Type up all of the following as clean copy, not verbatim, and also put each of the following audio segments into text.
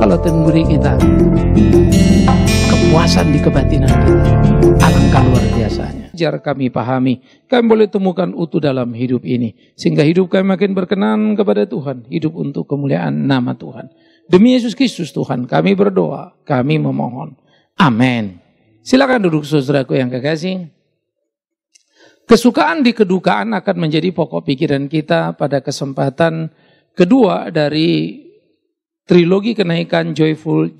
kalau Tuhan beri kita kepuasan di kebatinan kita, alangkah luar biasanya. Jar kami pahami, kami boleh temukan utuh dalam hidup ini, sehingga hidup kami makin berkenan kepada Tuhan, hidup untuk kemuliaan nama Tuhan. Demi Yesus Kristus Tuhan, kami berdoa, kami memohon. Amin. Silakan duduk saudaraku yang kekasih. Kesukaan di kedukaan akan menjadi pokok pikiran kita pada kesempatan kedua dari trilogi kenaikan Joyful.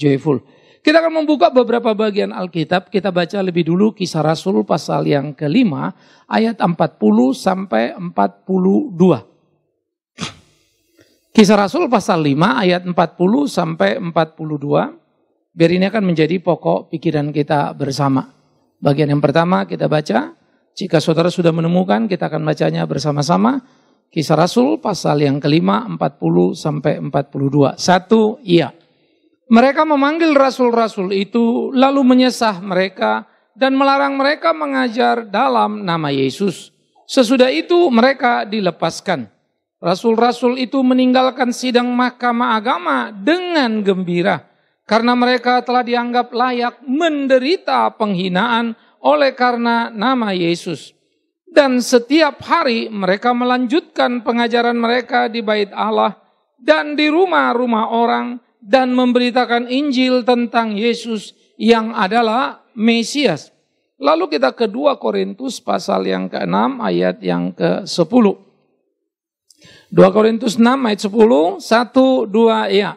Kita akan membuka beberapa bagian Alkitab. Kita baca lebih dulu Kisah Rasul pasal yang ke-5 ayat 40 sampai 42. Kisah Rasul pasal 5 ayat 40 sampai 42. Biar ini akan menjadi pokok pikiran kita bersama. Bagian yang pertama kita baca. Jika saudara sudah menemukan, kita akan bacanya bersama-sama. Kisah Rasul pasal yang ke-5 40 sampai 42. 1, iya. Mereka memanggil rasul-rasul itu, lalu menyesah mereka dan melarang mereka mengajar dalam nama Yesus. Sesudah itu mereka dilepaskan. Rasul-rasul itu meninggalkan sidang mahkamah agama dengan gembira, karena mereka telah dianggap layak menderita penghinaan oleh karena nama Yesus. Dan setiap hari mereka melanjutkan pengajaran mereka di bait Allah dan di rumah-rumah orang, dan memberitakan Injil tentang Yesus yang adalah Mesias. Lalu kita ke 2 Korintus pasal yang ke-6 ayat yang ke-10. 2 Korintus 6 ayat 10, 1, 2, ya.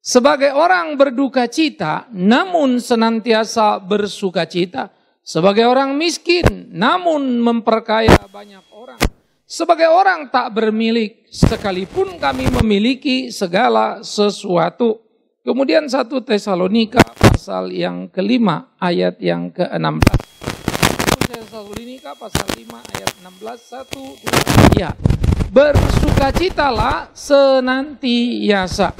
Sebagai orang berduka cita, namun senantiasa bersuka cita. Sebagai orang miskin, namun memperkaya banyak orang. Sebagai orang tak bermilik, sekalipun kami memiliki segala sesuatu. Kemudian 1 Tesalonika pasal yang ke-5 ayat yang ke-16. 1 Tesalonika pasal 5 ayat 16, 1, 2, ya. Bersukacitalah senantiasa.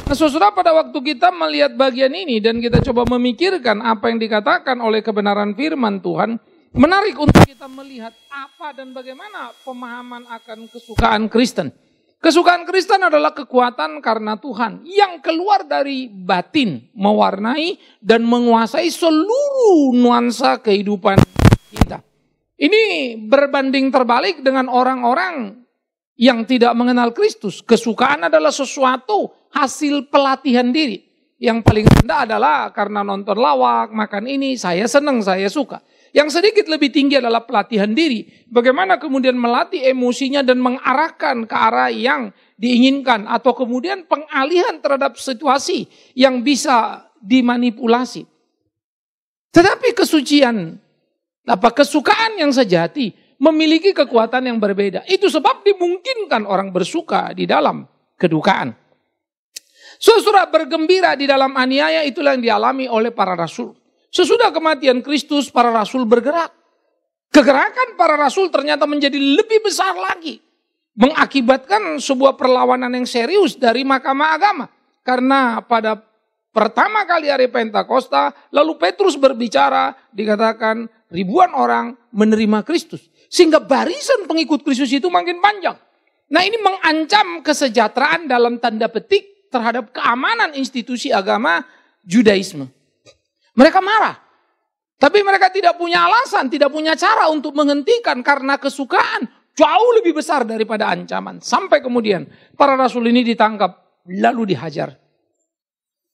Nah saudara, pada waktu kita melihat bagian ini dan kita coba memikirkan apa yang dikatakan oleh kebenaran firman Tuhan, menarik untuk kita melihat apa dan bagaimana pemahaman akan kesukaan Kristen. Kesukaan Kristen adalah kekuatan karena Tuhan yang keluar dari batin, mewarnai dan menguasai seluruh nuansa kehidupan kita. Ini berbanding terbalik dengan orang-orang yang tidak mengenal Kristus. Kesukaan adalah sesuatu hasil pelatihan diri. Yang paling rendah adalah karena nonton lawak, makan ini, saya senang, saya suka. Yang sedikit lebih tinggi adalah pelatihan diri. Bagaimana kemudian melatih emosinya dan mengarahkan ke arah yang diinginkan. Atau kemudian pengalihan terhadap situasi yang bisa dimanipulasi. Tetapi kesukaan yang sejati memiliki kekuatan yang berbeda. Itu sebab dimungkinkan orang bersuka di dalam kedukaan. Saudara, bergembira di dalam aniaya itulah yang dialami oleh para rasul. Sesudah kematian Kristus, para rasul bergerak. Kegerakan para rasul ternyata menjadi lebih besar lagi. Mengakibatkan sebuah perlawanan yang serius dari mahkamah agama. Karena pada pertama kali hari Pentakosta, lalu Petrus berbicara, dikatakan ribuan orang menerima Kristus. Sehingga barisan pengikut Kristus itu makin panjang. Nah ini mengancam kesejahteraan dalam tanda petik terhadap keamanan institusi agama Judaisme. Mereka marah. Tapi mereka tidak punya alasan, tidak punya cara untuk menghentikan karena kesukaan jauh lebih besar daripada ancaman. Sampai kemudian para rasul ini ditangkap, lalu dihajar.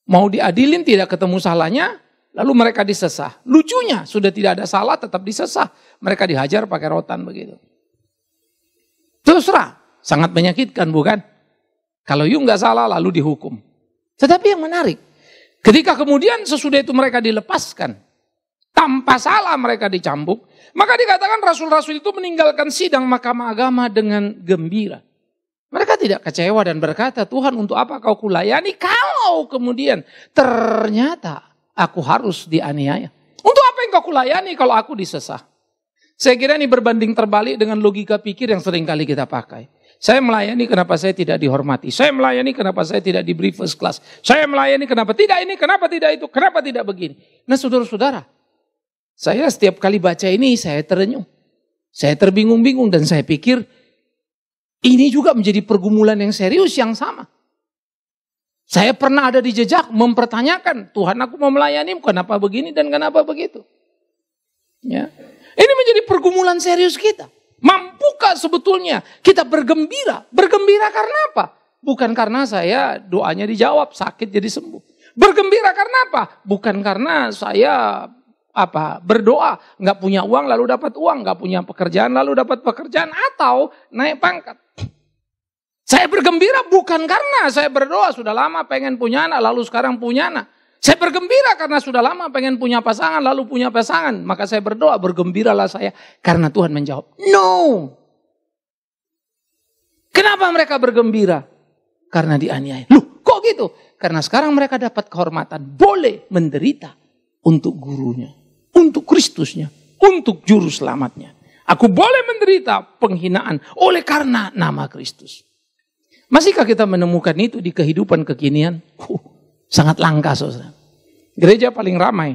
Mau diadilin tidak ketemu salahnya, lalu mereka disesah. Lucunya sudah tidak ada salah tetap disesah. Mereka dihajar pakai rotan begitu. Terus terang, sangat menyakitkan bukan? Kalau you nggak salah lalu dihukum. Tetapi yang menarik, ketika kemudian sesudah itu mereka dilepaskan, tanpa salah mereka dicambuk, maka dikatakan rasul-rasul itu meninggalkan sidang mahkamah agama dengan gembira. Mereka tidak kecewa dan berkata, Tuhan untuk apa kau kulayani kalau kemudian ternyata aku harus dianiaya. Untuk apa yang kau kulayani kalau aku disesah? Saya kira ini berbanding terbalik dengan logika pikir yang sering kali kita pakai. Saya melayani kenapa saya tidak dihormati. Saya melayani kenapa saya tidak diberi first class. Saya melayani kenapa tidak ini, kenapa tidak itu, kenapa tidak begini. Nah saudara-saudara, saya setiap kali baca ini saya terenyuh. Saya terbingung-bingung dan saya pikir ini juga menjadi pergumulan yang serius yang sama. Saya pernah ada di jejak mempertanyakan, Tuhan aku mau melayani, kenapa begini dan kenapa begitu. Ya. Ini menjadi pergumulan serius kita. Mampukah sebetulnya kita bergembira? Bergembira karena apa? Bukan karena saya doanya dijawab, sakit jadi sembuh. Bergembira karena apa? Bukan karena saya berdoa, nggak punya uang lalu dapat uang, nggak punya pekerjaan lalu dapat pekerjaan, atau naik pangkat. Saya bergembira bukan karena saya berdoa sudah lama pengen punya anak lalu sekarang punya anak. Saya bergembira karena sudah lama pengen punya pasangan lalu punya pasangan. Maka saya berdoa, bergembiralah saya karena Tuhan menjawab. No. Kenapa mereka bergembira? Karena dianiaya. Loh, kok gitu? Karena sekarang mereka dapat kehormatan. Boleh menderita untuk gurunya, untuk Kristusnya, untuk juru selamatnya. Aku boleh menderita penghinaan oleh karena nama Kristus. Masihkah kita menemukan itu di kehidupan kekinian? Sangat langka, saudara. Gereja paling ramai,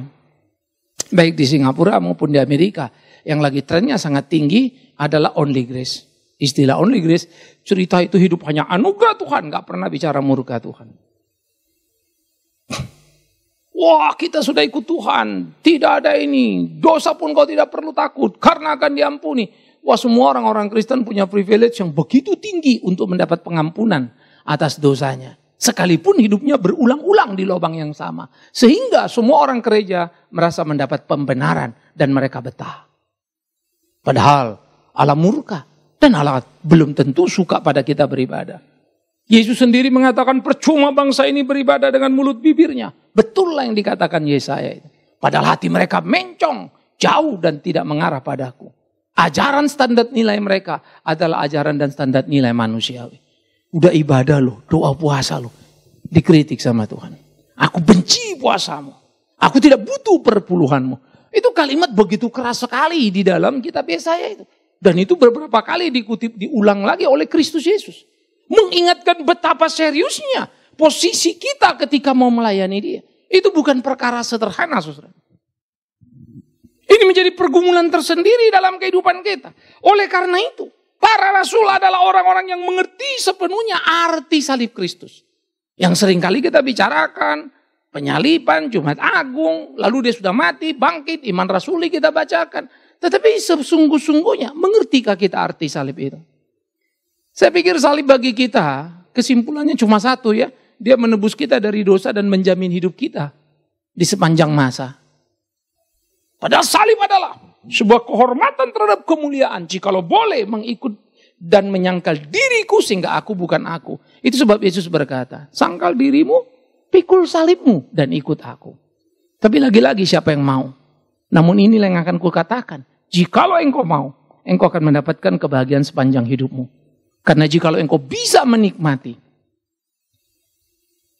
baik di Singapura maupun di Amerika, yang lagi trennya sangat tinggi adalah only grace. Istilah only grace, cerita itu hidup hanya anugerah Tuhan, gak pernah bicara murka Tuhan. Wah, kita sudah ikut Tuhan, tidak ada ini, dosa pun kau tidak perlu takut, karena akan diampuni. Wah, semua orang-orang Kristen punya privilege yang begitu tinggi untuk mendapat pengampunan atas dosanya. Sekalipun hidupnya berulang-ulang di lubang yang sama. Sehingga semua orang gereja merasa mendapat pembenaran dan mereka betah. Padahal Allah murka dan Allah belum tentu suka pada kita beribadah. Yesus sendiri mengatakan percuma bangsa ini beribadah dengan mulut bibirnya. Betul lah yang dikatakan Yesaya itu. Padahal hati mereka mencong, jauh dan tidak mengarah padaku. Ajaran standar nilai mereka adalah ajaran dan standar nilai manusiawi. Udah ibadah loh, doa puasa loh. Dikritik sama Tuhan. Aku benci puasamu. Aku tidak butuh perpuluhanmu. Itu kalimat begitu keras sekali di dalam kitab Yesaya itu. Dan itu beberapa kali dikutip, diulang lagi oleh Kristus Yesus. Mengingatkan betapa seriusnya posisi kita ketika mau melayani dia. Itu bukan perkara sederhana, saudara. Ini menjadi pergumulan tersendiri dalam kehidupan kita. Oleh karena itu, para rasul adalah orang-orang yang mengerti sepenuhnya arti salib Kristus. Yang seringkali kita bicarakan, penyaliban, Jumat Agung, lalu dia sudah mati, bangkit, iman rasuli kita bacakan. Tetapi sesungguh-sungguhnya, mengertikah kita arti salib itu? Saya pikir salib bagi kita, kesimpulannya cuma satu ya. Dia menebus kita dari dosa dan menjamin hidup kita di sepanjang masa. Padahal salib adalah sebuah kehormatan terhadap kemuliaan. Jikalau boleh mengikut dan menyangkal diriku sehingga aku bukan aku. Itu sebab Yesus berkata, sangkal dirimu, pikul salibmu dan ikut aku. Tapi lagi-lagi siapa yang mau? Namun inilah yang akan kukatakan. Jikalau engkau mau, engkau akan mendapatkan kebahagiaan sepanjang hidupmu. Karena jikalau engkau bisa menikmati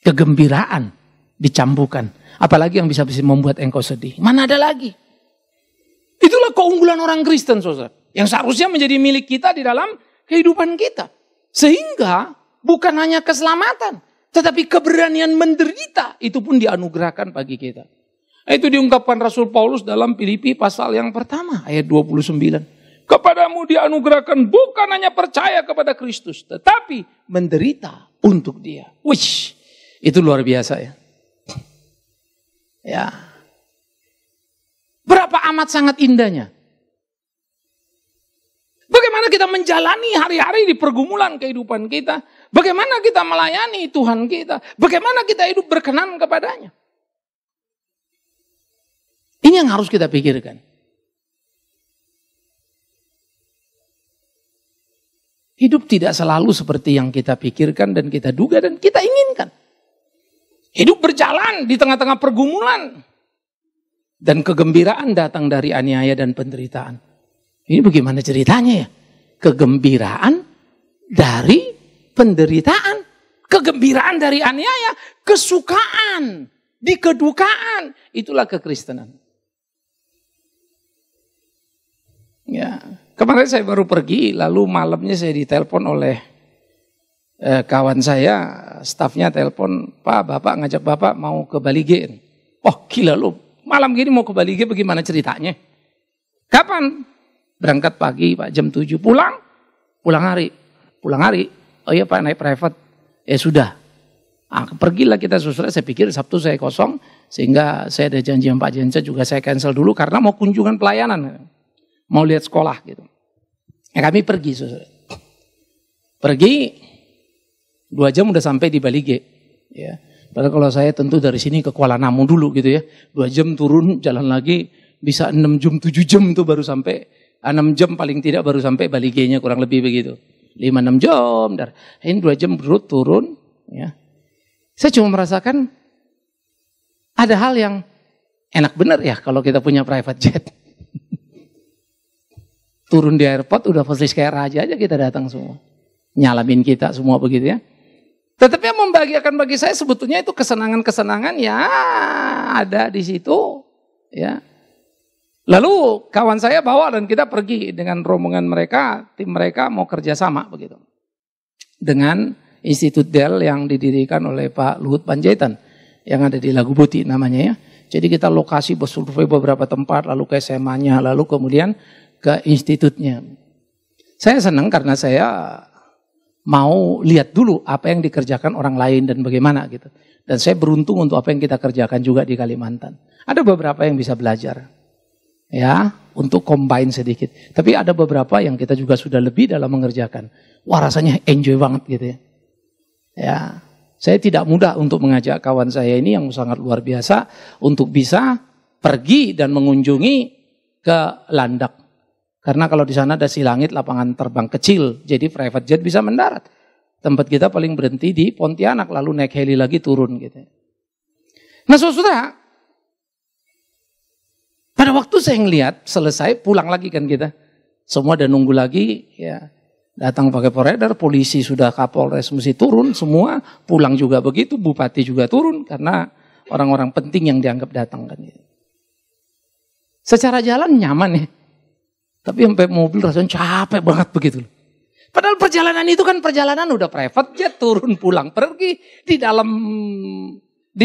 kegembiraan dicampukan. Apalagi yang bisa membuat engkau sedih. Mana ada lagi? Itulah keunggulan orang Kristen, saudara. Yang seharusnya menjadi milik kita di dalam kehidupan kita. Sehingga bukan hanya keselamatan. Tetapi keberanian menderita itu pun dianugerahkan bagi kita. Itu diungkapkan Rasul Paulus dalam Filipi pasal yang pertama. Ayat 29. Kepadamu dianugerahkan bukan hanya percaya kepada Kristus. Tetapi menderita untuk dia. Wish, itu luar biasa ya. Ya. Berapa amat sangat indahnya. Bagaimana kita menjalani hari-hari di pergumulan kehidupan kita. Bagaimana kita melayani Tuhan kita. Bagaimana kita hidup berkenan kepadanya. Ini yang harus kita pikirkan. Hidup tidak selalu seperti yang kita pikirkan dan kita duga dan kita inginkan. Hidup berjalan di tengah-tengah pergumulan. Dan kegembiraan datang dari aniaya dan penderitaan. Ini bagaimana ceritanya ya? Kegembiraan dari penderitaan. Kegembiraan dari aniaya. Kesukaan di kedukaan. Itulah kekristenan. Ya, kemarin saya baru pergi, lalu malamnya saya ditelepon oleh kawan saya, stafnya telepon, Pak, Bapak ngajak Bapak mau ke Balige. Oh gila lu, malam gini mau ke Balige bagaimana ceritanya? Kapan? Berangkat pagi Pak, jam 7, pulang hari. Oh iya Pak, naik private. Ya sudah, Pergilah kita saudara, saya pikir Sabtu saya kosong, sehingga saya ada janji sama Pak Jensa juga saya cancel dulu karena mau kunjungan pelayanan, mau lihat sekolah gitu. Kami pergi saudara. Pergi 2 jam udah sampai di Balige. Ya. Padahal kalau saya tentu dari sini ke Kuala Namu dulu gitu ya. 2 jam turun, jalan lagi, bisa 6 jam, 7 jam tuh baru sampai. 6 jam paling tidak baru sampai Baligenya, kurang lebih begitu. 5-6 jam. Ini 2 jam turun. Ya. Saya cuma merasakan ada hal yang enak bener ya kalau kita punya private jet. Turun di airport udah posisi kayak raja aja kita datang semua. Nyalamin kita semua begitu ya. Tetapi yang membahagiakan bagi saya sebetulnya itu kesenangan-kesenangan ya ada di situ. Ya. Lalu kawan saya bawa dan kita pergi dengan rombongan mereka, tim mereka mau kerjasama begitu. Dengan Institut Del yang didirikan oleh Pak Luhut Panjaitan yang ada di Lagu Buti namanya ya. Jadi kita lokasi bersurvei beberapa tempat, lalu ke SMA-nya, lalu kemudian ke institutnya. Saya senang karena saya mau lihat dulu apa yang dikerjakan orang lain dan bagaimana gitu. Dan saya beruntung untuk apa yang kita kerjakan juga di Kalimantan. Ada beberapa yang bisa belajar. Ya, untuk combine sedikit. Tapi ada beberapa yang kita juga sudah lebih dalam mengerjakan. Wah, rasanya enjoy banget gitu ya. Ya, saya tidak mudah untuk mengajak kawan saya ini yang sangat luar biasa untuk bisa pergi dan mengunjungi ke Landak. Karena kalau di sana ada Silangit, lapangan terbang kecil, jadi private jet bisa mendarat. Tempat kita paling berhenti di Pontianak, lalu naik heli lagi turun gitu. Nah, saudara, pada waktu saya ngelihat selesai pulang lagi kan kita, semua udah nunggu lagi ya. Datang pakai poredar, polisi sudah Kapolres mesti turun semua, pulang juga begitu, bupati juga turun karena orang-orang penting yang dianggap datang kan. Secara jalan nyaman ya, tapi sampai mobil rasanya capek banget begitu. Padahal perjalanan itu kan perjalanan udah private jet, turun pulang pergi di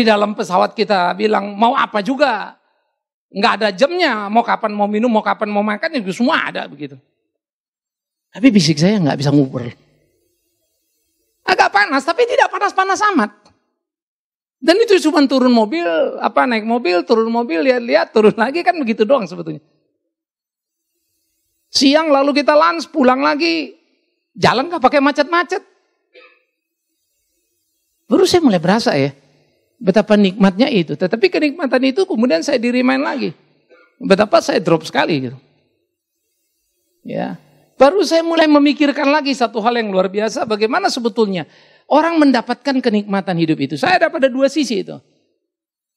dalam pesawat kita bilang mau apa juga, nggak ada jamnya, mau kapan mau minum, mau kapan mau makan itu semua ada begitu. Tapi fisik saya nggak bisa nguber. Agak panas, tapi tidak panas-panas amat. Dan itu cuma turun mobil, naik mobil, turun mobil, lihat-lihat, turun lagi kan begitu doang sebetulnya. Siang lalu kita lunch, pulang lagi, jalan nggak pakai macet-macet. Baru saya mulai berasa ya, betapa nikmatnya itu. Tetapi kenikmatan itu kemudian saya di-remind lagi. Betapa saya drop sekali gitu. Ya. Baru saya mulai memikirkan lagi satu hal yang luar biasa. Bagaimana sebetulnya orang mendapatkan kenikmatan hidup itu. Saya ada pada 2 sisi itu.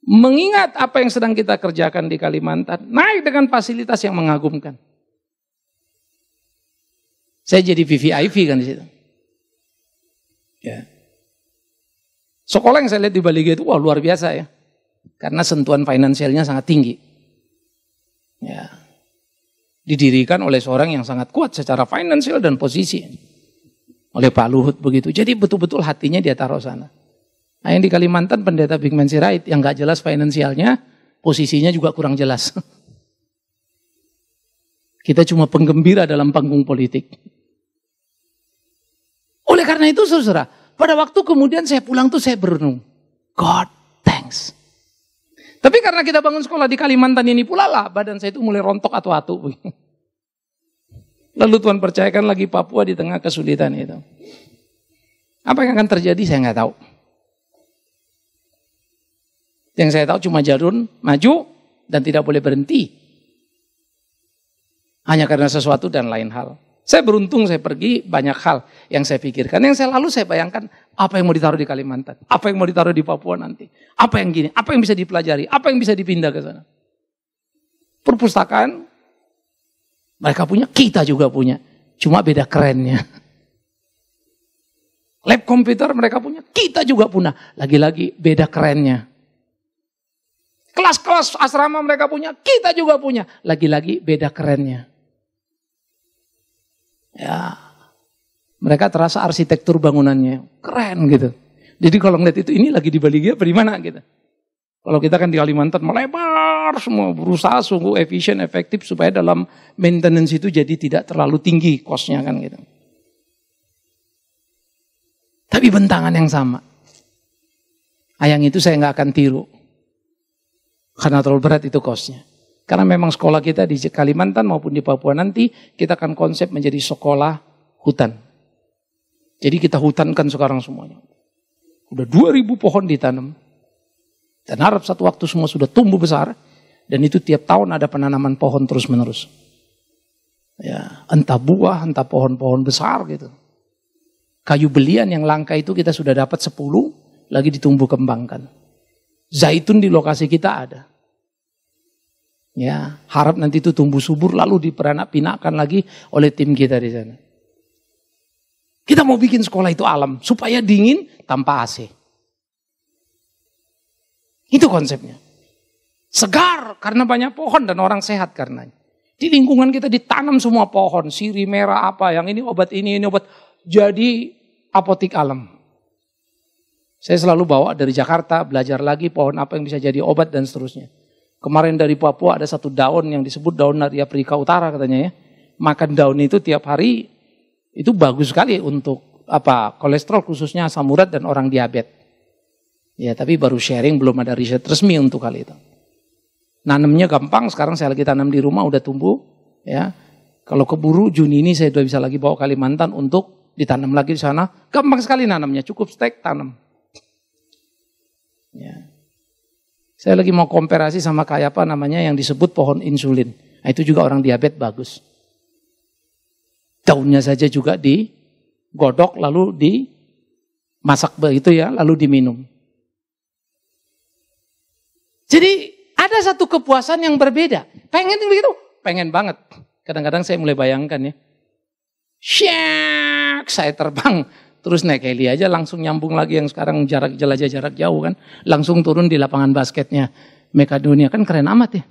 Mengingat apa yang sedang kita kerjakan di Kalimantan. Naik dengan fasilitas yang mengagumkan. Saya jadi VVIP kan di situ. Ya. Sekolah yang saya lihat di Balige itu wah luar biasa ya. Karena sentuhan finansialnya sangat tinggi. Ya. Didirikan oleh seorang yang sangat kuat secara finansial dan posisi. Oleh Pak Luhut begitu. Jadi betul-betul hatinya dia taruh sana. Nah yang di Kalimantan pendeta Bigman Sirait yang gak jelas finansialnya, posisinya juga kurang jelas. Kita cuma penggembira dalam panggung politik. Oleh karena itu saudara, pada waktu kemudian saya pulang tuh saya berenung. God thanks. Tapi karena kita bangun sekolah di Kalimantan ini pula lah, badan saya itu mulai rontok atu-atu. Lalu Tuhan percayakan lagi Papua di tengah kesulitan itu. Apa yang akan terjadi saya nggak tahu. Yang saya tahu cuma Jarun maju dan tidak boleh berhenti. Hanya karena sesuatu dan lain hal. Saya beruntung saya pergi banyak hal yang saya pikirkan. Yang saya bayangkan apa yang mau ditaruh di Kalimantan. Apa yang mau ditaruh di Papua nanti. Apa yang gini, apa yang bisa dipelajari. Apa yang bisa dipindah ke sana. Perpustakaan mereka punya, kita juga punya. Cuma beda kerennya. Lab komputer mereka punya, kita juga punya. Lagi-lagi beda kerennya. Kelas-kelas asrama mereka punya, kita juga punya. Lagi-lagi beda kerennya. Ya, mereka terasa arsitektur bangunannya keren gitu. Jadi kalau ngeliat itu ini lagi di Balige apa di mana gitu. Kalau kita kan di Kalimantan melebar semua, berusaha sungguh efisien, efektif supaya dalam maintenance itu jadi tidak terlalu tinggi cost-nya kan gitu. Tapi bentangan yang sama. Yang itu saya nggak akan tiru. Karena terlalu berat itu kosnya. Karena memang sekolah kita di Kalimantan maupun di Papua nanti, kita akan konsep menjadi sekolah hutan. Jadi kita hutankan sekarang semuanya. Udah 2.000 pohon ditanam. Dan harap satu waktu semua sudah tumbuh besar. Dan itu tiap tahun ada penanaman pohon terus menerus. Ya, entah buah, entah pohon-pohon besar gitu. Kayu belian yang langka itu kita sudah dapat 10, lagi ditumbuh kembangkan. Zaitun di lokasi kita ada. Ya, harap nanti itu tumbuh subur lalu diperanak-pinakkan lagi oleh tim kita di sana. Kita mau bikin sekolah itu alam supaya dingin tanpa AC. Itu konsepnya. Segar karena banyak pohon dan orang sehat karenanya. Di lingkungan kita ditanam semua pohon, sirih merah apa, yang ini obat. Jadi apotik alam. Saya selalu bawa dari Jakarta, belajar lagi pohon apa yang bisa jadi obat dan seterusnya. Kemarin dari Papua ada satu daun yang disebut daun dari Afrika Utara katanya ya. Makan daun itu tiap hari itu bagus sekali untuk kolesterol khususnya asam urat dan orang diabetes. Ya, tapi baru sharing, belum ada riset resmi untuk hal itu. Nanamnya gampang, sekarang saya lagi tanam di rumah udah tumbuh ya. Kalau keburu Juni ini saya udah bisa lagi bawa Kalimantan untuk ditanam lagi di sana. Gampang sekali nanamnya, cukup stek tanam. Ya. Saya lagi mau komparasi sama kayak apa namanya yang disebut pohon insulin. Nah, itu juga orang diabetes bagus. Daunnya saja juga digodok lalu dimasak begitu ya, lalu diminum. Jadi ada satu kepuasan yang berbeda. Pengen begitu? Pengen banget. Kadang-kadang saya mulai bayangkan ya. Syak, saya terbang. Terus naik heli aja langsung nyambung lagi yang sekarang jelajah jarak jauh kan. Langsung turun di lapangan basketnya Makedonia. Kan keren amat ya.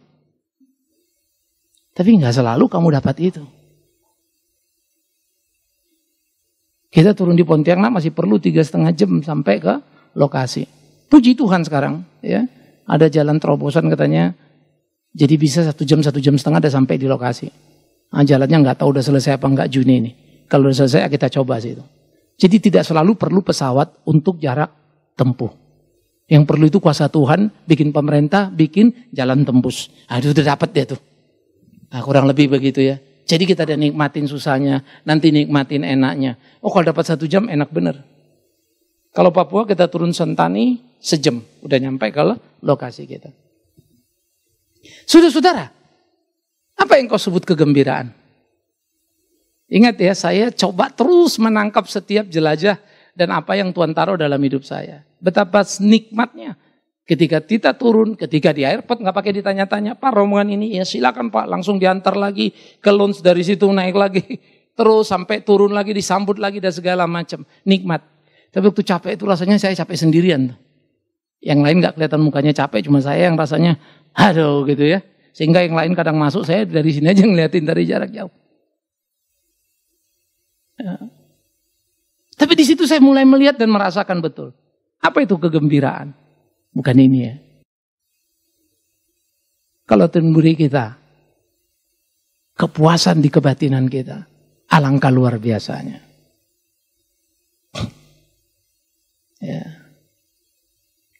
Tapi gak selalu kamu dapat itu. Kita turun di Pontianak masih perlu 3,5 jam sampai ke lokasi. Puji Tuhan sekarang ya. Ada jalan terobosan katanya. Jadi bisa 1 jam, 1,5 jam ada sampai di lokasi. Nah, jalannya gak tahu udah selesai apa enggak Juni ini. Kalau udah selesai kita coba sih itu. Jadi tidak selalu perlu pesawat untuk jarak tempuh. Yang perlu itu kuasa Tuhan, bikin pemerintah, bikin jalan tembus. Nah, itu udah dapat dia tuh. Nah, kurang lebih begitu ya. Jadi kita udah nikmatin susahnya, nanti nikmatin enaknya. Oh, kalau dapat 1 jam enak bener. Kalau Papua kita turun Sentani sejam, udah nyampe ke lokasi kita. Saudara-saudara, apa yang kau sebut kegembiraan? Ingat ya, saya coba terus menangkap setiap jelajah dan apa yang Tuhan taruh dalam hidup saya. Betapa nikmatnya ketika kita turun, ketika di airport nggak pakai ditanya-tanya, Pak rombongan ini ya silakan Pak, langsung diantar lagi ke lounge, dari situ naik lagi, terus sampai turun lagi disambut lagi dan segala macam, nikmat. Tapi waktu capek itu rasanya saya capek sendirian. Yang lain nggak kelihatan mukanya capek, cuma saya yang rasanya aduh gitu ya. Sehingga yang lain kadang masuk, saya dari sini aja ngeliatin dari jarak jauh. Ya. Tapi di situ saya mulai melihat dan merasakan betul. Apa itu kegembiraan? Bukan ini ya. Kalau Tuhan beri kita kepuasan di kebatinan kita, alangkah luar biasanya. Ya.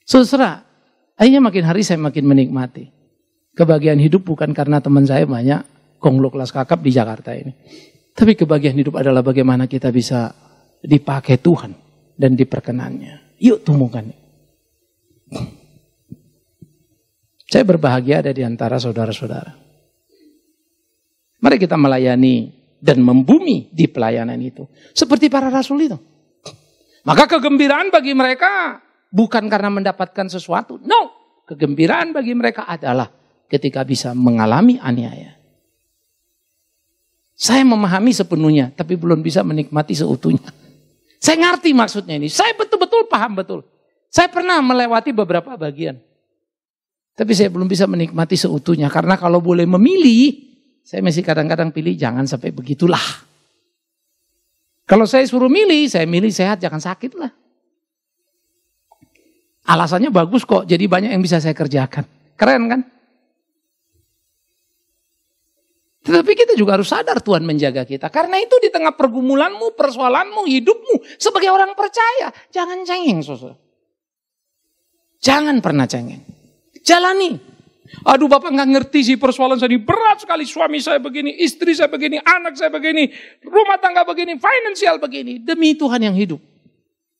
Saudara, akhirnya makin hari saya makin menikmati. Kebahagiaan hidup bukan karena teman saya banyak konglo kelas kakap di Jakarta ini. Tapi kebahagiaan hidup adalah bagaimana kita bisa dipakai Tuhan dan diperkenannya. Yuk tumbuhkan. Saya berbahagia ada di antara saudara-saudara. Mari kita melayani dan membumi di pelayanan itu. Seperti para rasul itu. Maka kegembiraan bagi mereka bukan karena mendapatkan sesuatu. No, kegembiraan bagi mereka adalah ketika bisa mengalami aniaya. Saya memahami sepenuhnya, tapi belum bisa menikmati seutuhnya. Saya ngerti maksudnya ini. Saya betul-betul paham betul. Saya pernah melewati beberapa bagian. Tapi saya belum bisa menikmati seutuhnya. Karena kalau boleh memilih, saya masih kadang-kadang pilih jangan sampai begitulah. Kalau saya suruh milih, saya milih sehat, jangan sakit lah. Alasannya bagus kok, jadi banyak yang bisa saya kerjakan. Keren kan? Tetapi kita juga harus sadar Tuhan menjaga kita. Karena itu di tengah pergumulanmu, persoalanmu, hidupmu sebagai orang percaya, jangan cengeng saudara. Jangan pernah cengeng. Jalani. Aduh Bapak nggak ngerti sih persoalan saya ini. Berat sekali, suami saya begini, istri saya begini, anak saya begini, rumah tangga begini, finansial begini. Demi Tuhan yang hidup.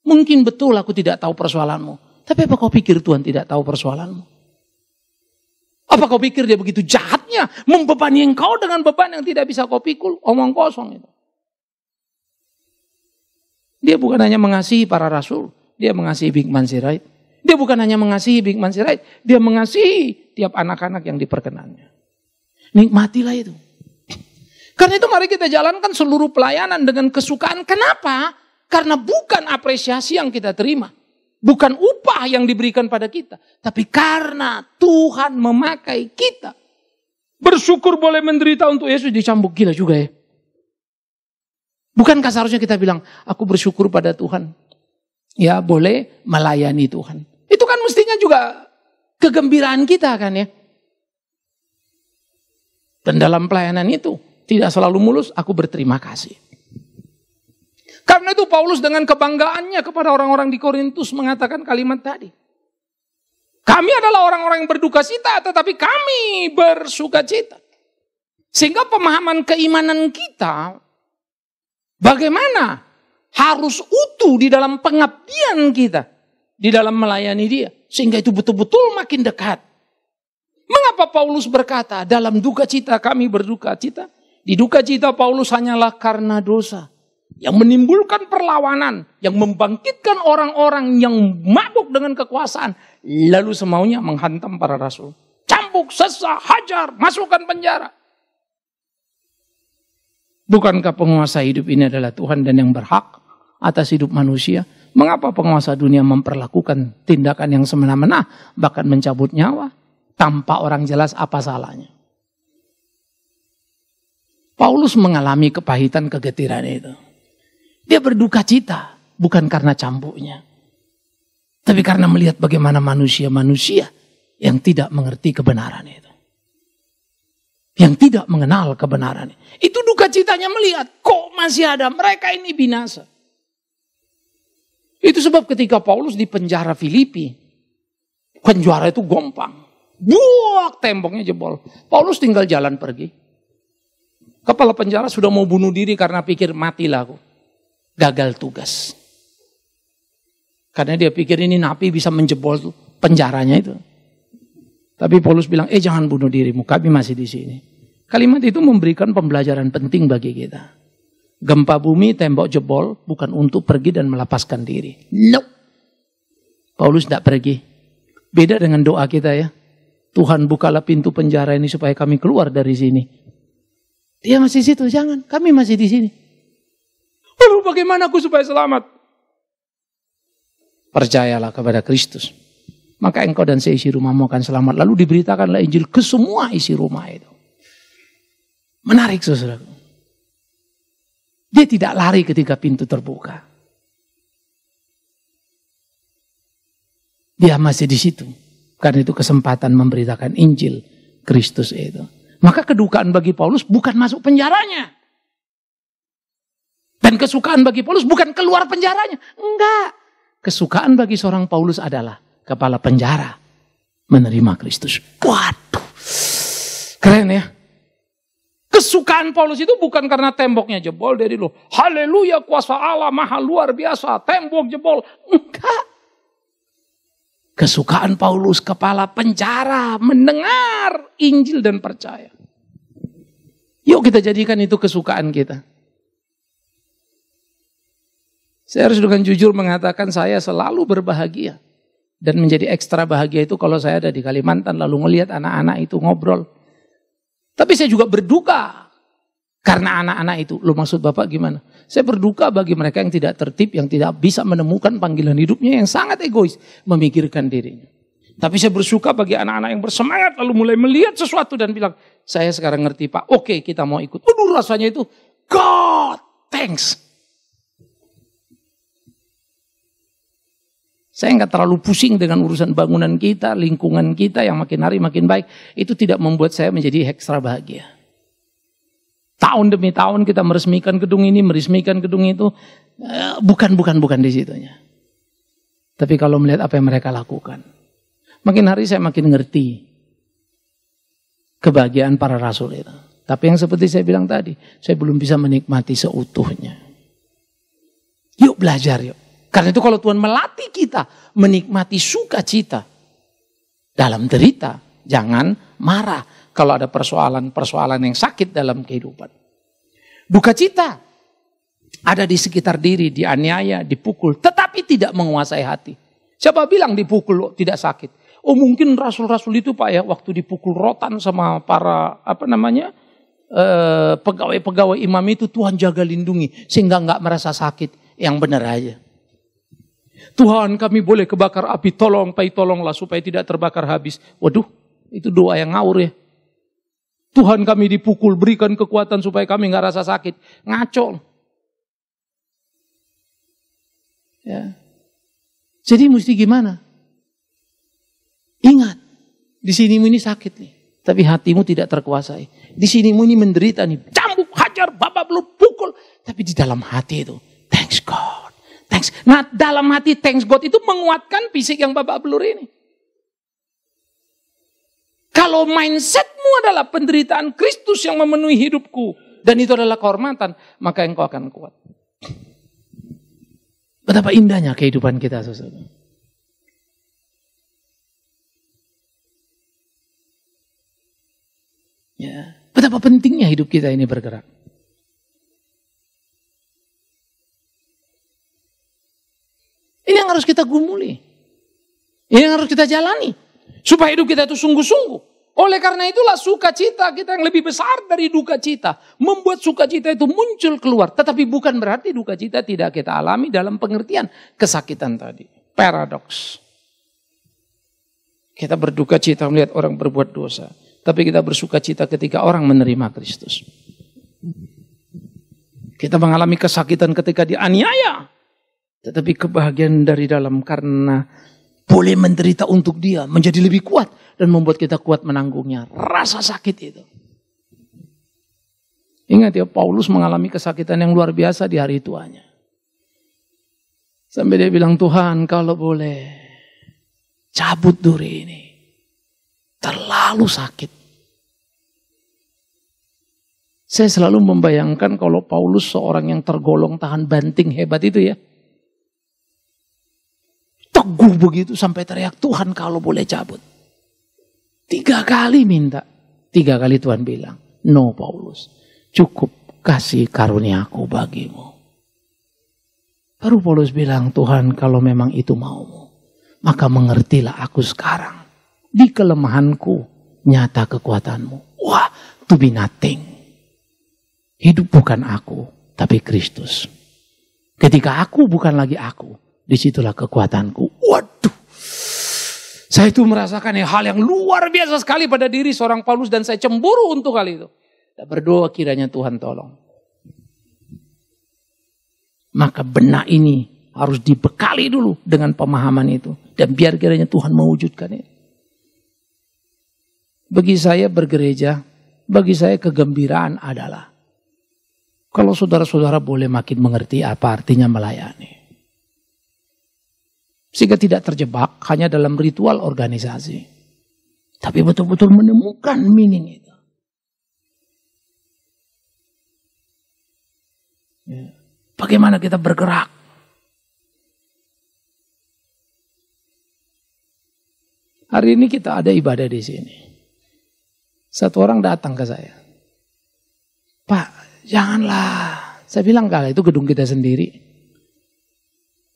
Mungkin betul aku tidak tahu persoalanmu. Tapi apa kau pikir Tuhan tidak tahu persoalanmu? Apa kau pikir dia begitu jahatnya membebani engkau dengan beban yang tidak bisa kau pikul? Omong kosong itu. Dia bukan hanya mengasihi para rasul. Dia mengasihi Bikman Sirait. Dia bukan hanya mengasihi Bikman Sirait. Dia mengasihi tiap anak-anak yang diperkenannya. Nikmatilah itu. Karena itu mari kita jalankan seluruh pelayanan dengan kesukaan. Kenapa? Karena bukan apresiasi yang kita terima. Bukan upah yang diberikan pada kita. Tapi karena Tuhan memakai kita. Bersyukur boleh menderita untuk Yesus, dicambuk gila juga ya. Bukankah seharusnya kita bilang, aku bersyukur pada Tuhan. Ya boleh melayani Tuhan. Itu kan mestinya juga kegembiraan kita kan ya. Dan dalam pelayanan itu tidak selalu mulus, aku berterima kasih. Karena itu Paulus dengan kebanggaannya kepada orang-orang di Korintus mengatakan kalimat tadi. Kami adalah orang-orang yang berduka cita, tetapi kami bersuka cita. Sehingga pemahaman keimanan kita, bagaimana harus utuh di dalam pengabdian kita. Di dalam melayani dia. Sehingga itu betul-betul makin dekat. Mengapa Paulus berkata, dalam duka cita kami berduka cita? Di duka cita Paulus hanyalah karena dosa. Yang menimbulkan perlawanan. Yang membangkitkan orang-orang yang mabuk dengan kekuasaan. Lalu semaunya menghantam para rasul. Cambuk, sesah, hajar, masukkan penjara. Bukankah penguasa hidup ini adalah Tuhan dan yang berhak atas hidup manusia? Mengapa penguasa dunia memperlakukan tindakan yang semena-mena, bahkan mencabut nyawa, tanpa orang jelas apa salahnya? Paulus mengalami kepahitan kegetiran itu. Dia berduka cita, bukan karena cambuknya. Tapi karena melihat bagaimana manusia-manusia yang tidak mengerti kebenaran itu. Yang tidak mengenal kebenaran. Itu duka citanya melihat, kok masih ada mereka ini binasa. Itu sebab ketika Paulus di penjara Filipi, penjara itu gompang. Buak, temboknya jebol. Paulus tinggal jalan pergi. Kepala penjara sudah mau bunuh diri karena pikir matilah aku. Gagal tugas. Karena dia pikir ini napi bisa menjebol penjaranya itu. Tapi Paulus bilang, jangan bunuh dirimu, kami masih di sini. Kalimat itu memberikan pembelajaran penting bagi kita. Gempa bumi, tembok jebol, bukan untuk pergi dan melepaskan diri. No. Paulus tidak pergi. Beda dengan doa kita ya. Tuhan bukalah pintu penjara ini supaya kami keluar dari sini. Dia masih situ, jangan. Kami masih di sini. Lalu bagaimana aku supaya selamat? Percayalah kepada Kristus. Maka engkau dan seisi rumahmu akan selamat. Lalu diberitakanlah Injil ke semua isi rumah itu. Menarik saudara. Dia tidak lari ketika pintu terbuka. Dia masih di situ. Karena itu kesempatan memberitakan Injil Kristus itu. Maka kedukaan bagi Paulus bukan masuk penjaranya. Dan kesukaan bagi Paulus bukan keluar penjaranya. Enggak. Kesukaan bagi seorang Paulus adalah kepala penjara menerima Kristus. Waduh. Keren ya. Kesukaan Paulus itu bukan karena temboknya jebol dari lo. Haleluya, kuasa Allah maha luar biasa. Tembok jebol. Enggak. Kesukaan Paulus kepala penjara mendengar Injil dan percaya. Yuk kita jadikan itu kesukaan kita. Saya harus dengan jujur mengatakan saya selalu berbahagia. Dan menjadi ekstra bahagia itu kalau saya ada di Kalimantan lalu ngelihat anak-anak itu ngobrol. Tapi saya juga berduka karena anak-anak itu. Loh maksud Bapak gimana? Saya berduka bagi mereka yang tidak tertib, yang tidak bisa menemukan panggilan hidupnya, yang sangat egois memikirkan dirinya. Tapi saya bersuka bagi anak-anak yang bersemangat lalu mulai melihat sesuatu dan bilang, saya sekarang ngerti Pak, oke kita mau ikut. Aduh rasanya itu, God thanks. Saya nggak terlalu pusing dengan urusan bangunan kita, lingkungan kita yang makin hari makin baik. Itu tidak membuat saya menjadi ekstra bahagia. Tahun demi tahun kita meresmikan gedung ini, meresmikan gedung itu. Bukan di situnya. Tapi kalau melihat apa yang mereka lakukan. Makin hari saya makin ngerti kebahagiaan para rasul itu. Tapi yang seperti saya bilang tadi, saya belum bisa menikmati seutuhnya. Yuk belajar yuk. Karena itu kalau Tuhan melatih kita menikmati sukacita dalam derita, jangan marah kalau ada persoalan-persoalan yang sakit dalam kehidupan. Duka cita ada di sekitar diri, dianiaya, dipukul, tetapi tidak menguasai hati. Siapa bilang dipukul tidak sakit? Oh mungkin rasul-rasul itu Pak ya, waktu dipukul rotan sama para pegawai-pegawai imam itu Tuhan jaga lindungi sehingga nggak merasa sakit. Yang benar aja. Tuhan kami boleh kebakar api, tolonglah supaya tidak terbakar habis. Waduh, itu doa yang ngawur ya. Tuhan kami dipukul, berikan kekuatan supaya kami nggak rasa sakit. Ngaco. Ya. Jadi mesti gimana? Ingat, di sinimu ini sakit nih, tapi hatimu tidak terkuasai. Di sinimu ini menderita nih, cambuk, hajar, babak belur, pukul, tapi di dalam hati itu, thanks God, thanks. Nah, dalam hati thanks God itu menguatkan fisik yang babak belur ini. Kalau mindsetmu adalah penderitaan Kristus yang memenuhi hidupku, dan itu adalah kehormatan, maka engkau akan kuat. Betapa indahnya kehidupan kita, saudara. Ya, betapa pentingnya hidup kita ini bergerak. Ini yang harus kita gumuli. Ini yang harus kita jalani. Supaya hidup kita itu sungguh-sungguh. Oleh karena itulah sukacita kita yang lebih besar dari duka cita. Membuat sukacita itu muncul keluar. Tetapi bukan berarti duka cita tidak kita alami dalam pengertian kesakitan tadi. Paradoks. Kita berduka cita melihat orang berbuat dosa. Tapi kita bersuka cita ketika orang menerima Kristus. Kita mengalami kesakitan ketika dianiaya. Tetapi kebahagiaan dari dalam karena boleh menderita untuk dia. Menjadi lebih kuat. Dan membuat kita kuat menanggungnya. Rasa sakit itu. Ingat ya, Paulus mengalami kesakitan yang luar biasa di hari tuanya. Sampai dia bilang, Tuhan kalau boleh cabut duri ini. Terlalu sakit. Saya selalu membayangkan kalau Paulus seorang yang tergolong tahan banting hebat itu ya. Teguh begitu sampai teriak, Tuhan kalau boleh cabut. 3 kali minta. 3 kali Tuhan bilang, no Paulus, cukup kasih karuniaku bagimu. Baru Paulus bilang, Tuhan kalau memang itu maumu, maka mengertilah aku sekarang. Di kelemahanku nyata kekuatanmu. Wah, to be nothing. Hidup bukan aku, tapi Kristus. Ketika aku bukan lagi aku, disitulah kekuatanku. Waduh, saya itu merasakan hal yang luar biasa sekali pada diri seorang Paulus dan saya cemburu untuk hal itu. Dan berdoa kiranya Tuhan tolong. Maka benak ini harus dibekali dulu dengan pemahaman itu. Dan biar kiranya Tuhan mewujudkan itu. Bagi saya bergereja, bagi saya kegembiraan adalah kalau saudara-saudara boleh makin mengerti apa artinya melayani. Sehingga tidak terjebak hanya dalam ritual organisasi. Tapi betul-betul menemukan meaning itu. Bagaimana kita bergerak. Hari ini kita ada ibadah di sini. Satu orang datang ke saya. Pak, janganlah. Saya bilang enggak, itu gedung kita sendiri.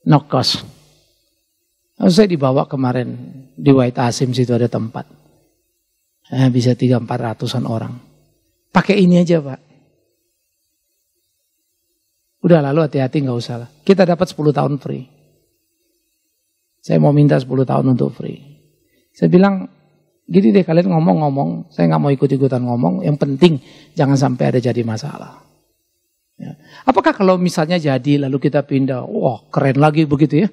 No cost. Saya dibawa kemarin di White Asim, situ ada tempat. Bisa 300-400an orang. Pakai ini aja Pak. Udah lalu hati-hati gak usah lah. Kita dapat 10 tahun free. Saya mau minta 10 tahun untuk free. Saya bilang, gini deh kalian ngomong-ngomong. Saya gak mau ikut-ikutan ngomong. Yang penting jangan sampai ada jadi masalah. Ya. Apakah kalau misalnya jadi lalu kita pindah. Wah keren lagi begitu ya.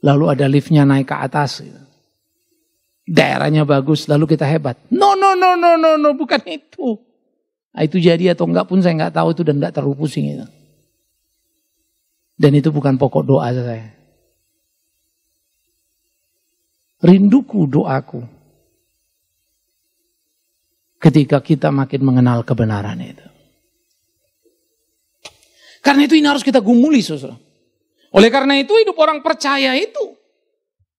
Lalu ada liftnya naik ke atas. Daerahnya bagus, lalu kita hebat. No, bukan itu. Nah, itu jadi atau enggak pun saya enggak tahu itu dan enggak terlalu pusing itu. Dan itu bukan pokok doa saya. rinduku, doaku. Ketika kita makin mengenal kebenaran itu. Karena itu ini harus kita gumuli, saudara. Oleh karena itu hidup orang percaya itu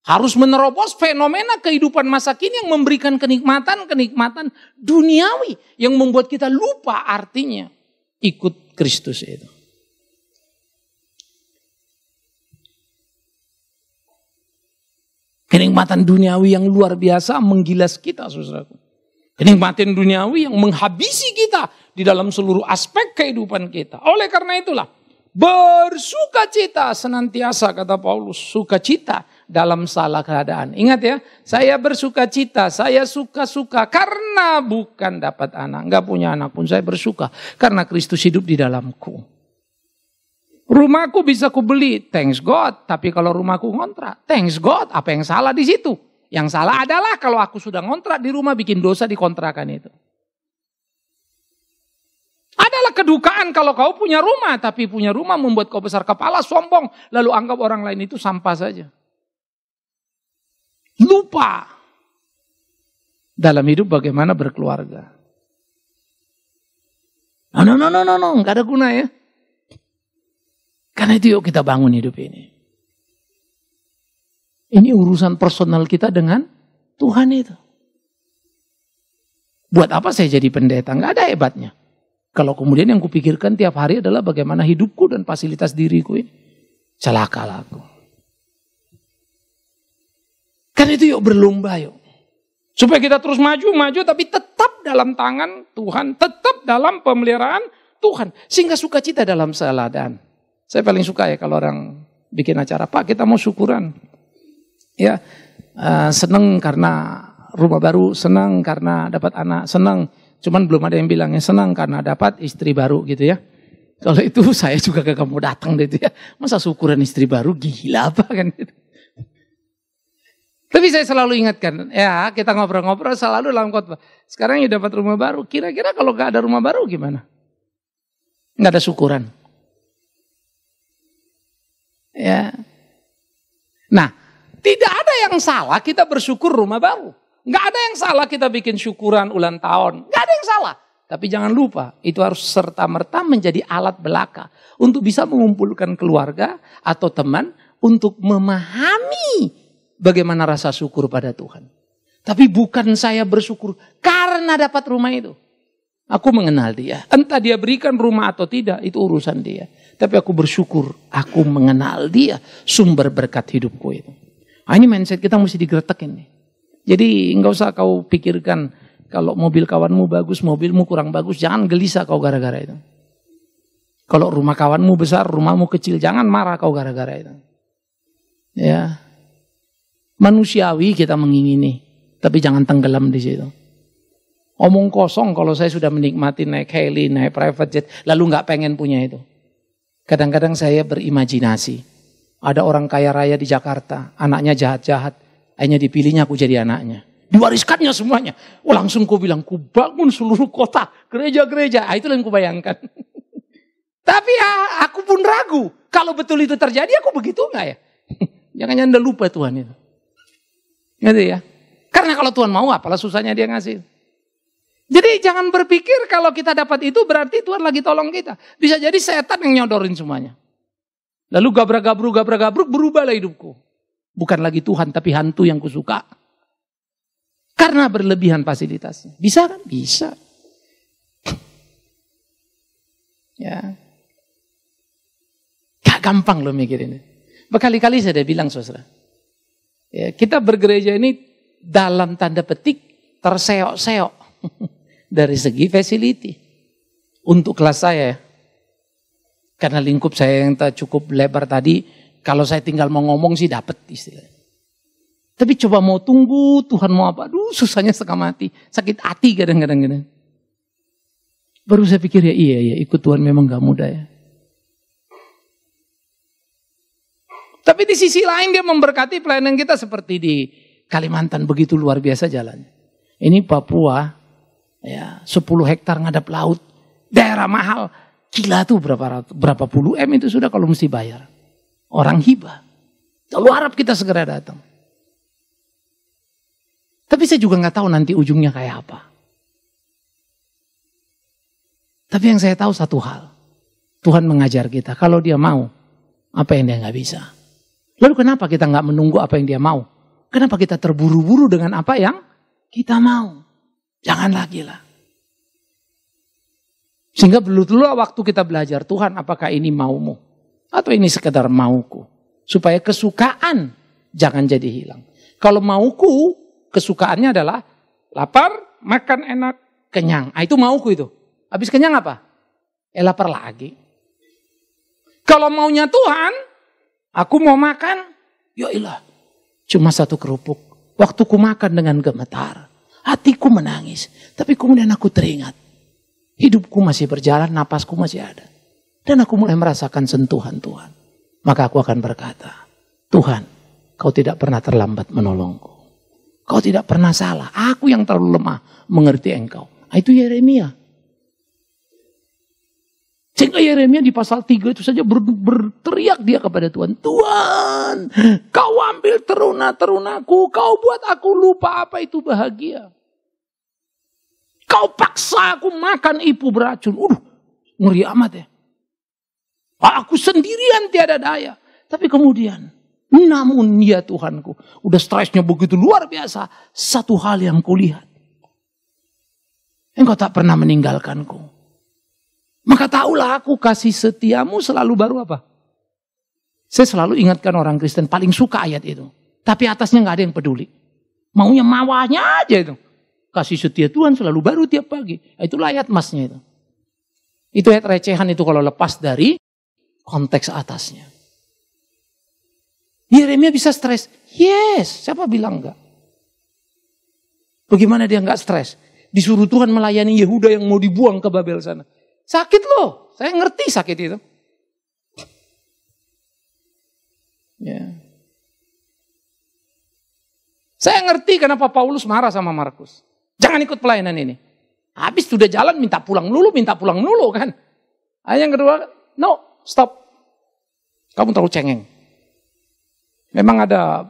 harus menerobos fenomena kehidupan masa kini yang memberikan kenikmatan duniawi. Yang membuat kita lupa artinya ikut Kristus itu. Kenikmatan duniawi yang luar biasa menggilas kita, saudaraku. Kenikmatan duniawi yang menghabisi kita di dalam seluruh aspek kehidupan kita. Oleh karena itulah, bersukacita senantiasa, kata Paulus, sukacita dalam salah keadaan. Ingat ya, saya bersukacita, saya suka-suka karena bukan dapat anak. Enggak punya anak pun saya bersuka karena Kristus hidup di dalamku. Rumahku bisa kubeli, thanks God. Tapi kalau rumahku ngontrak, thanks God. Apa yang salah di situ? Yang salah adalah kalau aku sudah ngontrak di rumah, bikin dosa di kontrakan itu. Adalah kedukaan kalau kau punya rumah, tapi punya rumah membuat kau besar kepala, sombong, lalu anggap orang lain itu sampah saja. Lupa dalam hidup bagaimana berkeluarga. No, nggak ada guna ya. Karena itu yuk kita bangun hidup ini. Ini urusan personal kita dengan Tuhan itu. Buat apa saya jadi pendeta? Nggak ada hebatnya. Kalau kemudian yang kupikirkan tiap hari adalah bagaimana hidupku dan fasilitas diriku ini. Celakalah aku. Kan itu yuk berlomba yuk. Supaya kita terus maju tapi tetap dalam tangan Tuhan. Tetap dalam pemeliharaan Tuhan. Sehingga sukacita dalam keadaan. Saya paling suka ya kalau orang bikin acara. Pak, kita mau syukuran. Ya, senang karena rumah baru, senang karena dapat anak, senang. Cuman belum ada yang bilangnya senang karena dapat istri baru gitu ya. Kalau itu saya juga gak mau datang gitu ya. Masa syukuran istri baru, gila apa kan gitu. Tapi saya selalu ingatkan, ya kita ngobrol-ngobrol selalu dalam khotbah. Sekarang ya dapat rumah baru, kira-kira kalau gak ada rumah baru gimana? Gak ada syukuran. Ya. Nah, tidak ada yang salah kita bersyukur rumah baru. Nggak ada yang salah kita bikin syukuran ulang tahun. Nggak ada yang salah. Tapi jangan lupa, itu harus serta-merta menjadi alat belaka. Untuk bisa mengumpulkan keluarga atau teman. Untuk memahami bagaimana rasa syukur pada Tuhan. Tapi bukan saya bersyukur karena dapat rumah itu. Aku mengenal dia. Entah dia berikan rumah atau tidak, itu urusan dia. Tapi aku bersyukur, aku mengenal dia. Sumber berkat hidupku itu. Nah, ini mindset kita mesti digeretekin nih. Jadi nggak usah kau pikirkan kalau mobil kawanmu bagus, mobilmu kurang bagus, jangan gelisah kau gara-gara itu. Kalau rumah kawanmu besar, rumahmu kecil, jangan marah kau gara-gara itu. Ya, manusiawi kita mengingini, tapi jangan tenggelam di situ. Omong kosong kalau saya sudah menikmati naik heli, naik private jet, lalu nggak pengen punya itu. Kadang-kadang saya berimajinasi. Ada orang kaya raya di Jakarta, anaknya jahat-jahat, akhirnya dipilihnya aku jadi anaknya. Diwariskannya semuanya. Oh, langsung ku bilang, ku bangun seluruh kota, gereja-gereja. Itu yang ku bayangkan. Tapi ya, aku pun ragu. Kalau betul itu terjadi, aku begitu enggak ya? Jangan Anda lupa Tuhan itu. Gitu ya. Karena kalau Tuhan mau, apalah susahnya dia ngasih. Jadi jangan berpikir kalau kita dapat itu berarti Tuhan lagi tolong kita. Bisa jadi setan yang nyodorin semuanya. Lalu gabrak-gabruk berubahlah hidupku. Bukan lagi Tuhan tapi hantu yang kusuka. Karena berlebihan fasilitasnya. Bisa kan? Bisa. Ya. Gak gampang loh mikir ini. Berkali-kali saya udah bilang saudara. Ya, kita bergereja ini dalam tanda petik terseok-seok. Dari segi facility. Untuk kelas saya. Karena lingkup saya yang cukup lebar tadi. Kalau saya tinggal mau ngomong sih dapat istilahnya. Tapi coba mau tunggu Tuhan mau apa. Aduh susahnya setengah mati. Sakit hati kadang-kadang. Baru saya pikir ya iya ikut Tuhan memang gak mudah ya. Tapi di sisi lain dia memberkati pelayanan kita seperti di Kalimantan. Begitu luar biasa jalannya. Ini Papua. Ya, 10 hektar ngadap laut. Daerah mahal. Gila tuh berapa puluh M itu sudah kalau mesti bayar. Orang hibah. Lalu harap kita segera datang. Tapi saya juga nggak tahu nanti ujungnya kayak apa. Tapi yang saya tahu satu hal. Tuhan mengajar kita, kalau dia mau, apa yang dia nggak bisa. Lalu kenapa kita nggak menunggu apa yang dia mau? Kenapa kita terburu-buru dengan apa yang kita mau? Jangan lagi lah. Sehingga dulu waktu kita belajar, Tuhan apakah ini maumu? Atau ini sekedar mauku? Supaya kesukaan jangan jadi hilang. Kalau mauku, kesukaannya adalah lapar, makan enak, kenyang. Itu mauku itu. Habis kenyang apa? Lapar lagi. Kalau maunya Tuhan, aku mau makan, ya ilah, cuma satu kerupuk. Waktu ku makan dengan gemetar, hatiku menangis. Tapi kemudian aku teringat, hidupku masih berjalan, napasku masih ada. Dan aku mulai merasakan sentuhan Tuhan. Maka aku akan berkata, Tuhan, kau tidak pernah terlambat menolongku. Kau tidak pernah salah, aku yang terlalu lemah mengerti engkau. Itu Yeremia. Sehingga Yeremia di pasal 3 itu saja berteriak dia kepada Tuhan. Tuhan, kau ambil teruna-terunaku, kau buat aku lupa apa itu bahagia. Kau paksa aku makan ibu beracun. Ngeri amat ya. Aku sendirian tiada daya. Tapi kemudian, namun ya Tuhanku, udah stresnya begitu luar biasa. Satu hal yang kulihat. Engkau tak pernah meninggalkanku. Maka tahulah aku kasih setiamu selalu baru apa? Saya selalu ingatkan orang Kristen paling suka ayat itu. Tapi atasnya gak ada yang peduli. Maunya mawanya aja itu. Kasih setia Tuhan selalu baru tiap pagi. Itulah ayat emasnya itu. Itu ayat recehan itu kalau lepas dari konteks atasnya. Yeremia bisa stres. Yes, siapa bilang enggak? Bagaimana dia enggak stres? Disuruh Tuhan melayani Yehuda yang mau dibuang ke Babel sana. Sakit loh, saya ngerti sakit itu. Ya. Saya ngerti kenapa Paulus marah sama Markus. Jangan ikut pelayanan ini. Habis sudah jalan minta pulang dulu kan. Yang kedua, no, stop. Kamu terlalu cengeng. Memang ada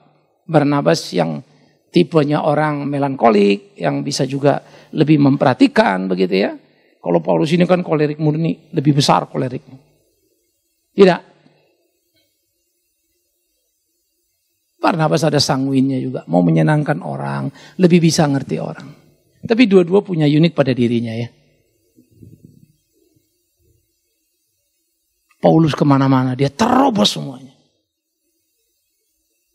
Barnabas yang tipenya orang melankolik, yang bisa juga lebih memperhatikan begitu ya. Kalau Paulus ini kan kolerik murni, lebih besar koleriknya. Tidak. Barnabas ada sanguinnya juga, mau menyenangkan orang, lebih bisa ngerti orang. Tapi dua-dua punya unik pada dirinya ya. Paulus kemana-mana, dia terobos semuanya.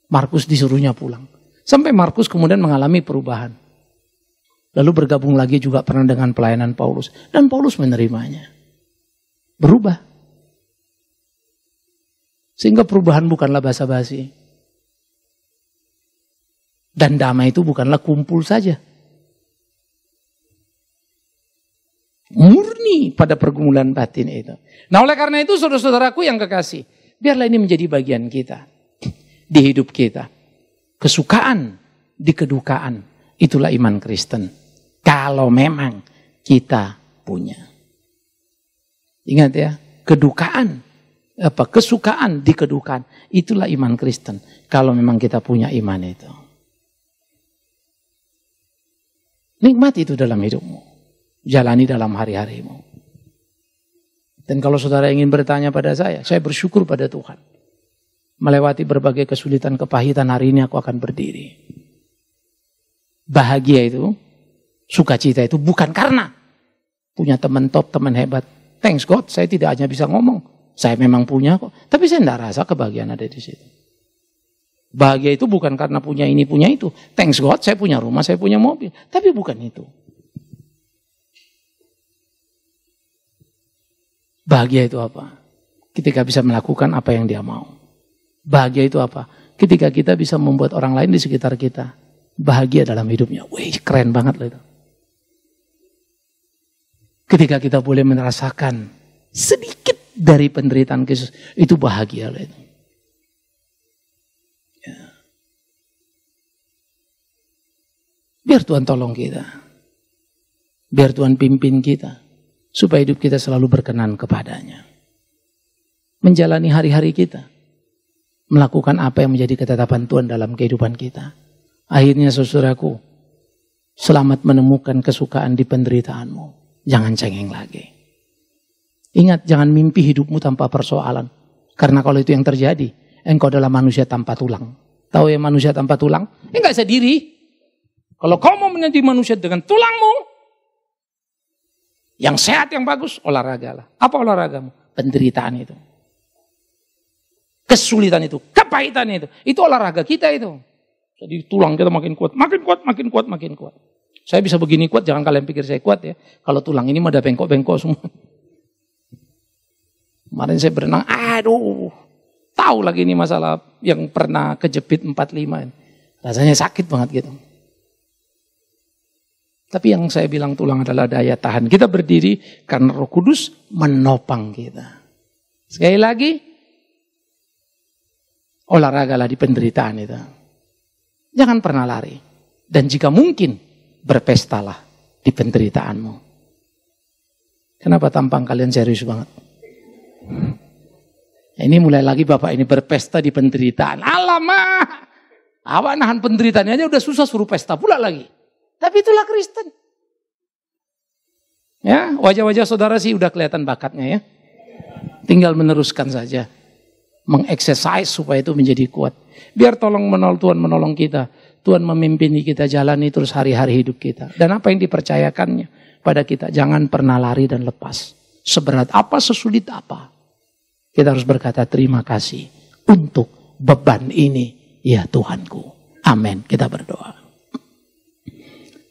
Markus disuruhnya pulang. Sampai Markus kemudian mengalami perubahan. Lalu bergabung lagi juga pernah dengan pelayanan Paulus. Dan Paulus menerimanya. Berubah. Sehingga perubahan bukanlah basa-basi. Dan damai itu bukanlah kumpul saja. Murni pada pergumulan batin itu. Nah oleh karena itu saudara-saudaraku yang kekasih. Biarlah ini menjadi bagian kita. Di hidup kita. Kesukaan di kedukaan. Itulah iman Kristen. Kalau memang kita punya. Ingat ya, kedukaan, kesukaan di kedukaan. Itulah iman Kristen. Kalau memang kita punya iman itu. Nikmati itu dalam hidupmu. Jalani dalam hari-harimu. Dan kalau saudara ingin bertanya pada saya bersyukur pada Tuhan. Melewati berbagai kesulitan, kepahitan, hari ini aku akan berdiri. Bahagia itu, sukacita itu bukan karena punya teman top, teman hebat. Thanks God, saya tidak hanya bisa ngomong. Saya memang punya kok. Tapi saya tidak rasa kebahagiaan ada di situ. Bahagia itu bukan karena punya ini, punya itu. Thanks God, saya punya rumah, saya punya mobil. Tapi bukan itu. Bahagia itu apa? Ketika bisa melakukan apa yang dia mau. Bahagia itu apa? Ketika kita bisa membuat orang lain di sekitar kita bahagia dalam hidupnya. Wih, keren banget loh itu. Ketika kita boleh merasakan sedikit dari penderitaan Kristus, itu bahagia loh itu. Ya. Biar Tuhan tolong kita. Biar Tuhan pimpin kita. Supaya hidup kita selalu berkenan kepadanya. Menjalani hari-hari kita. Melakukan apa yang menjadi ketetapan Tuhan dalam kehidupan kita. Akhirnya saudaraku, Selamat menemukan kesukaan di penderitaanmu. Jangan cengeng lagi. Ingat, jangan mimpi hidupmu tanpa persoalan. Karena kalau itu yang terjadi, engkau adalah manusia tanpa tulang. Tahu ya manusia tanpa tulang? Enggak bisa diri. Kalau kau mau menjadi manusia dengan tulangmu, yang sehat, yang bagus, olahragalah. Apa olahragamu? Penderitaan itu. Kesulitan itu, kepahitan itu olahraga kita itu. Jadi tulang kita makin kuat, makin kuat, makin kuat, makin kuat. Saya bisa begini kuat, jangan kalian pikir saya kuat ya. Kalau tulang ini mah ada bengkok-bengkok semua. Kemarin saya berenang, tahu lagi ini masalah yang pernah kejepit 45 ini. Rasanya sakit banget gitu. Tapi yang saya bilang tulang adalah daya tahan. Kita berdiri karena Roh Kudus menopang kita. Sekali lagi, olahragalah di penderitaan itu. Jangan pernah lari. Dan jika mungkin, berpestalah di penderitaanmu. Kenapa tampang kalian serius banget? Ini mulai lagi Bapak ini berpesta di penderitaan. Alamak! Awak nahan penderitaannya aja udah susah, suruh pesta pula lagi. Tapi itulah Kristen. Ya, wajah-wajah saudara sih udah kelihatan bakatnya ya. Tinggal meneruskan saja. Mengeksersis supaya itu menjadi kuat. Biar Tuhan menolong kita. Tuhan memimpin kita jalani terus hari-hari hidup kita. Dan apa yang dipercayakannya pada kita. Jangan pernah lari dan lepas. Seberat apa, sesulit apa. Kita harus berkata terima kasih untuk beban ini. Ya Tuhanku. Amin. Kita berdoa.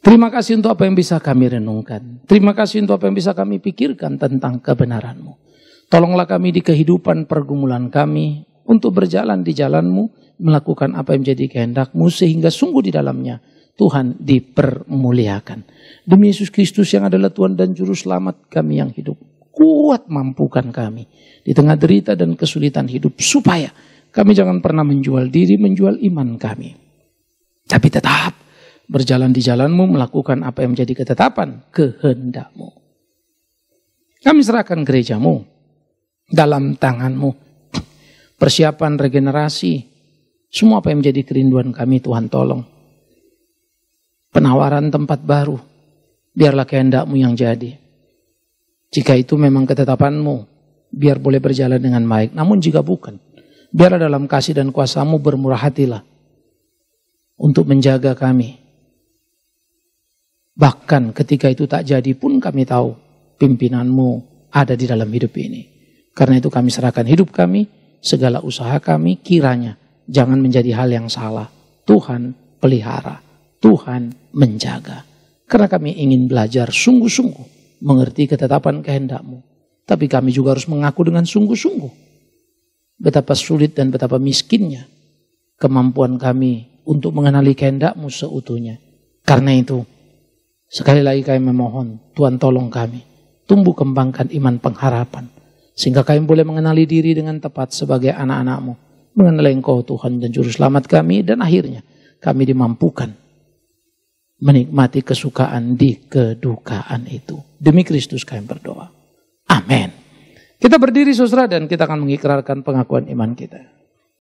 Terima kasih untuk apa yang bisa kami renungkan. Terima kasih untuk apa yang bisa kami pikirkan tentang kebenaran-Mu. Tolonglah kami di kehidupan pergumulan kami untuk berjalan di jalan-Mu, melakukan apa yang menjadi kehendak-Mu sehingga sungguh di dalamnya Tuhan dipermuliakan. Demi Yesus Kristus yang adalah Tuhan dan Juru Selamat kami yang hidup. Kuat mampukan kami di tengah derita dan kesulitan hidup supaya kami jangan pernah menjual diri, menjual iman kami. Tapi tetap berjalan di jalan-Mu, melakukan apa yang menjadi ketetapan kehendak-Mu. Kami serahkan gereja-Mu dalam tangan-Mu. Persiapan regenerasi, semua apa yang menjadi kerinduan kami Tuhan tolong. Penawaran tempat baru, biarlah kehendak-Mu yang jadi. Jika itu memang ketetapan-Mu, biar boleh berjalan dengan baik. Namun jika bukan, biarlah dalam kasih dan kuasa-Mu bermurah hatilah untuk menjaga kami. Bahkan ketika itu tak jadi pun kami tahu pimpinan-Mu ada di dalam hidup ini. Karena itu kami serahkan hidup kami, segala usaha kami kiranya jangan menjadi hal yang salah. Tuhan pelihara, Tuhan menjaga. Karena kami ingin belajar sungguh-sungguh mengerti ketetapan kehendak-Mu. Tapi kami juga harus mengaku dengan sungguh-sungguh betapa sulit dan betapa miskinnya kemampuan kami untuk mengenali kehendak-Mu seutuhnya. Karena itu sekali lagi kami memohon, Tuhan tolong kami, tumbuh kembangkan iman pengharapan, sehingga kami boleh mengenali diri dengan tepat sebagai anak-anak-Mu, mengenali Engkau Tuhan dan Juru Selamat kami, dan akhirnya kami dimampukan menikmati kesukaan di kedukaan itu. Demi Kristus kami berdoa. Amin. Kita berdiri saudara dan kita akan mengikrarkan pengakuan iman kita.